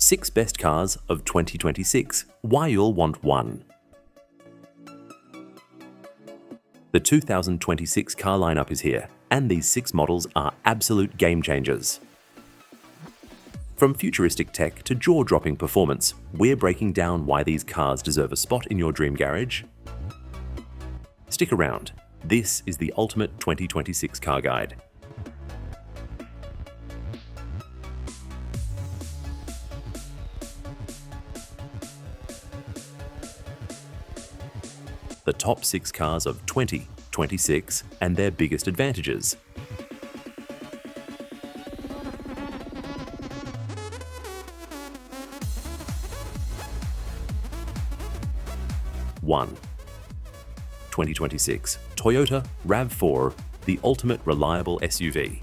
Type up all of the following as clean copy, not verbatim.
6 best cars of 2026. Why you'll want one. The 2026 car lineup is here, and these 6 models are absolute game changers. From futuristic tech to jaw-dropping performance, we're breaking down why these cars deserve a spot in your dream garage. Stick around. This is the ultimate 2026 car guide. The top 6 cars of 2026 and their biggest advantages. One. 2026 Toyota RAV4, the ultimate reliable SUV.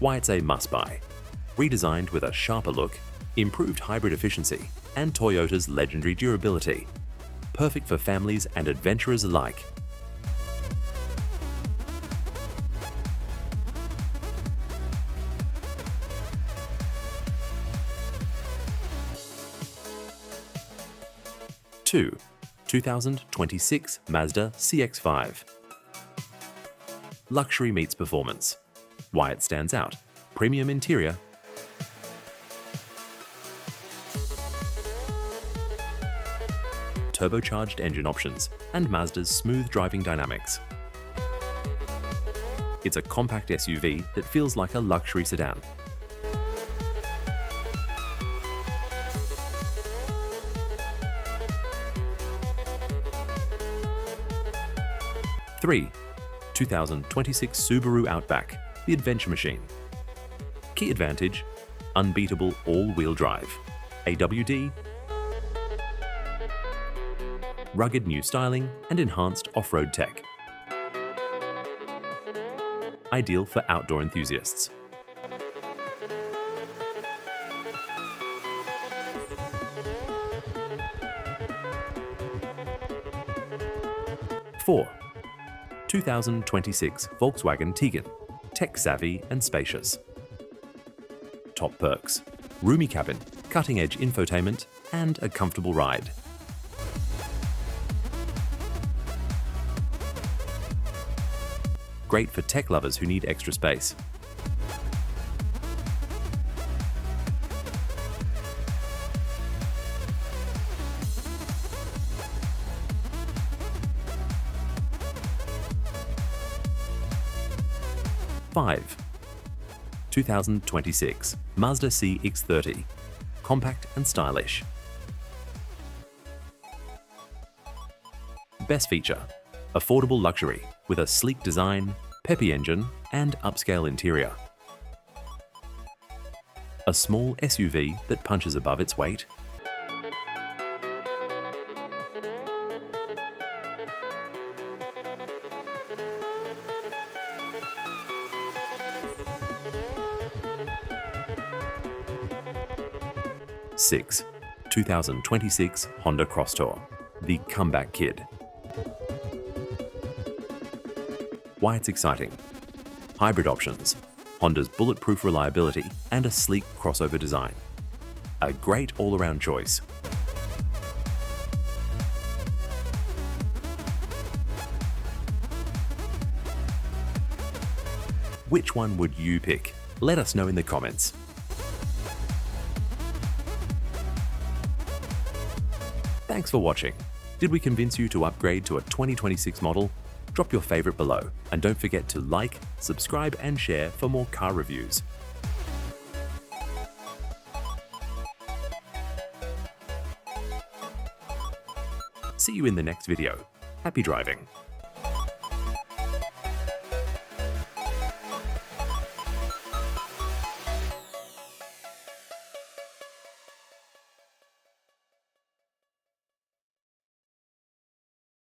Why it's a must-buy. Redesigned with a sharper look, improved hybrid efficiency, and Toyota's legendary durability. Perfect for families and adventurers alike. Two. 2026 Mazda CX-5. Luxury meets performance. Why it stands out. Premium interior, turbocharged engine options, and Mazda's smooth driving dynamics. It's a compact SUV that feels like a luxury sedan. Three. 2026 Subaru Outback, the adventure machine. Key advantage: unbeatable all-wheel drive, AWD, rugged new styling, and enhanced off-road tech. Ideal for outdoor enthusiasts. Four. 2026 Volkswagen Tiguan, tech-savvy and spacious. Top perks: roomy cabin, cutting-edge infotainment, and a comfortable ride. Great for tech lovers who need extra space. Five. 2026 Mazda CX-30, compact and stylish. Best feature: affordable luxury with a sleek design, peppy engine, and upscale interior. A small SUV that punches above its weight. Six. 2026 Honda Crosstour, the comeback kid. Why it's exciting. Hybrid options, Honda's bulletproof reliability, and a sleek crossover design. A great all-around choice. Which one would you pick? Let us know in the comments. Thanks for watching. Did we convince you to upgrade to a 2026 model? Drop your favorite below, and don't forget to like, subscribe, and share for more car reviews. See you in the next video. Happy driving!